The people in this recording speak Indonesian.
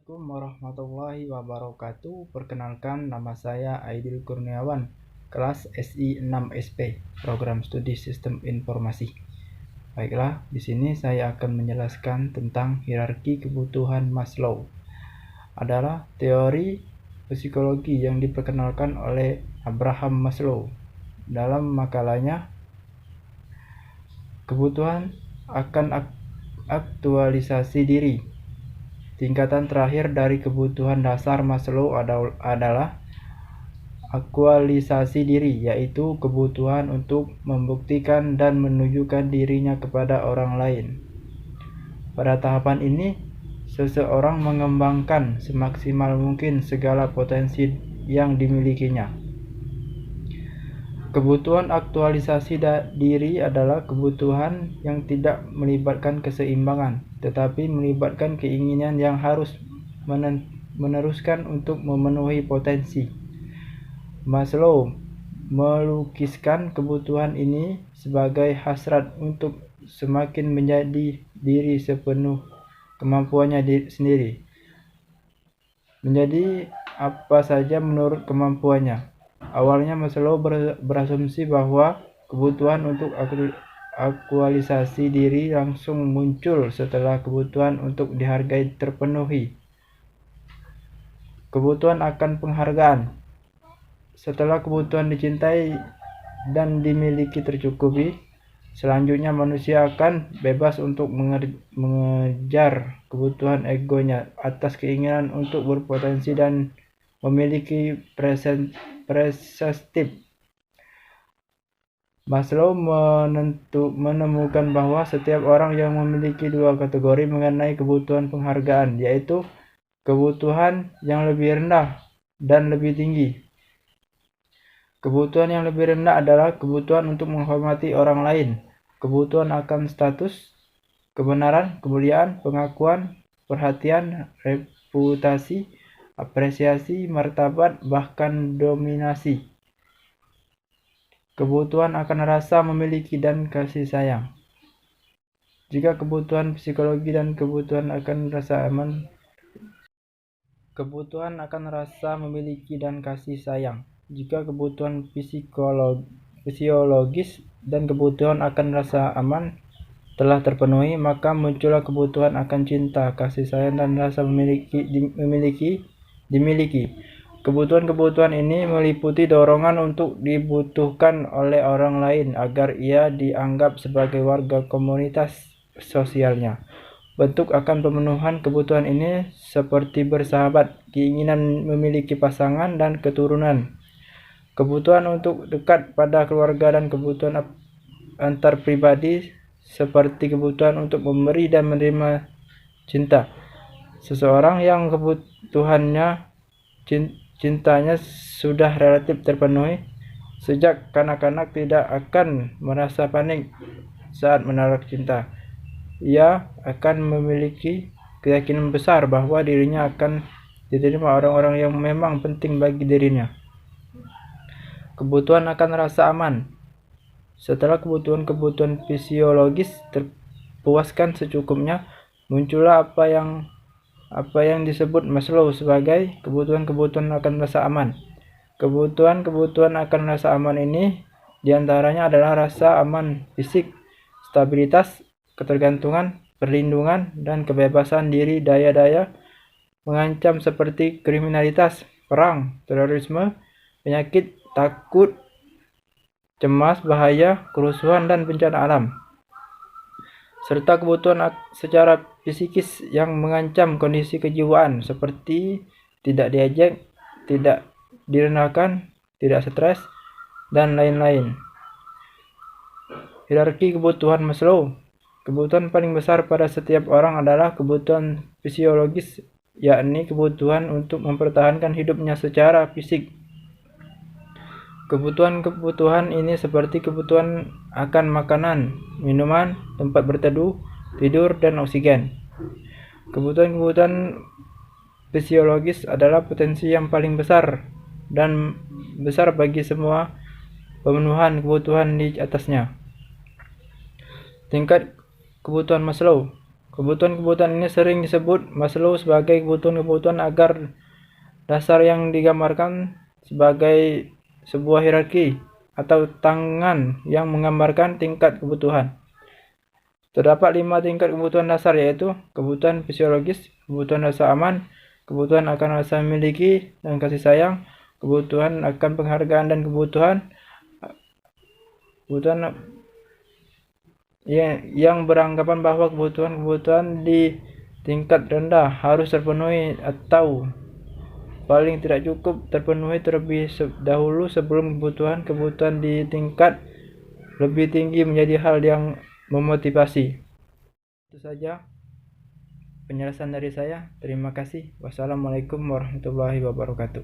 Assalamualaikum warahmatullahi wabarakatuh. Perkenalkan, nama saya Aidil Kurniawan, kelas SI 6 SP, Program Studi Sistem Informasi. Baiklah, di sini saya akan menjelaskan tentang hierarki kebutuhan Maslow. Adalah teori psikologi yang diperkenalkan oleh Abraham Maslow. Dalam makalahnya, kebutuhan akan aktualisasi diri. Tingkatan terakhir dari kebutuhan dasar Maslow adalah aktualisasi diri, yaitu kebutuhan untuk membuktikan dan menunjukkan dirinya kepada orang lain. Pada tahapan ini, seseorang mengembangkan semaksimal mungkin segala potensi yang dimilikinya. Kebutuhan aktualisasi diri adalah kebutuhan yang tidak melibatkan keseimbangan, tetapi melibatkan keinginan yang harus meneruskan untuk memenuhi potensi. Maslow melukiskan kebutuhan ini sebagai hasrat untuk semakin menjadi diri sepenuh kemampuannya sendiri, menjadi apa saja menurut kemampuannya. Awalnya Maslow berasumsi bahwa kebutuhan untuk aktualisasi diri langsung muncul setelah kebutuhan untuk dihargai terpenuhi. Kebutuhan akan penghargaan. Setelah kebutuhan dicintai dan dimiliki tercukupi, selanjutnya manusia akan bebas untuk mengejar kebutuhan egonya atas keinginan untuk berpotensi dan memiliki prestasi. Maslow menemukan bahwa setiap orang yang memiliki dua kategori mengenai kebutuhan penghargaan, yaitu kebutuhan yang lebih rendah dan lebih tinggi. Kebutuhan yang lebih rendah adalah kebutuhan untuk menghormati orang lain, kebutuhan akan status, kebenaran, kemuliaan, pengakuan, perhatian, reputasi, apresiasi, martabat, bahkan dominasi. Kebutuhan akan rasa memiliki dan kasih sayang. Jika kebutuhan psikologi dan kebutuhan akan rasa aman, kebutuhan akan rasa memiliki dan kasih sayang. Jika kebutuhan fisiologis dan kebutuhan akan rasa aman telah terpenuhi, maka muncullah kebutuhan akan cinta, kasih sayang, dan rasa dimiliki. Kebutuhan-kebutuhan ini meliputi dorongan untuk dibutuhkan oleh orang lain agar ia dianggap sebagai warga komunitas sosialnya. Bentuk akan pemenuhan kebutuhan ini seperti bersahabat, keinginan memiliki pasangan dan keturunan, kebutuhan untuk dekat pada keluarga, dan kebutuhan antar pribadi seperti kebutuhan untuk memberi dan menerima cinta. Seseorang yang kebutuhannya cintanya sudah relatif terpenuhi sejak kanak-kanak tidak akan merasa panik saat menolak cinta. Ia akan memiliki keyakinan besar bahwa dirinya akan diterima orang-orang yang memang penting bagi dirinya. Kebutuhan akan rasa aman. Setelah kebutuhan-kebutuhan fisiologis terpuaskan secukupnya, muncullah apa yang disebut Maslow sebagai kebutuhan-kebutuhan akan rasa aman. Kebutuhan-kebutuhan akan rasa aman ini diantaranya adalah rasa aman fisik, stabilitas, ketergantungan, perlindungan, dan kebebasan diri daya-daya mengancam seperti kriminalitas, perang, terorisme, penyakit, takut, cemas, bahaya, kerusuhan, dan bencana alam. Serta kebutuhan secara psikis yang mengancam kondisi kejiwaan seperti tidak diejek, tidak direndahkan, tidak stres, dan lain-lain. Hierarki kebutuhan Maslow. Kebutuhan paling besar pada setiap orang adalah kebutuhan fisiologis, yakni kebutuhan untuk mempertahankan hidupnya secara fisik. Kebutuhan-kebutuhan ini seperti kebutuhan akan makanan, minuman, tempat berteduh, tidur, dan oksigen. Kebutuhan-kebutuhan fisiologis adalah potensi yang paling besar dan besar bagi semua pemenuhan kebutuhan di atasnya. Tingkat kebutuhan Maslow. Kebutuhan-kebutuhan ini sering disebut Maslow sebagai kebutuhan-kebutuhan agar dasar yang digambarkan sebagai sebuah hierarki atau tangan yang menggambarkan tingkat kebutuhan. Terdapat 5 tingkat kebutuhan dasar, yaitu kebutuhan fisiologis, kebutuhan rasa aman, kebutuhan akan rasa memiliki dan kasih sayang, kebutuhan akan penghargaan, dan kebutuhan yang beranggapan bahwa kebutuhan-kebutuhan di tingkat rendah harus terpenuhi atau paling tidak cukup terpenuhi terlebih dahulu sebelum kebutuhan-kebutuhan di tingkat lebih tinggi menjadi hal yang memotivasi. Itu saja penjelasan dari saya. Terima kasih. Wassalamualaikum warahmatullahi wabarakatuh.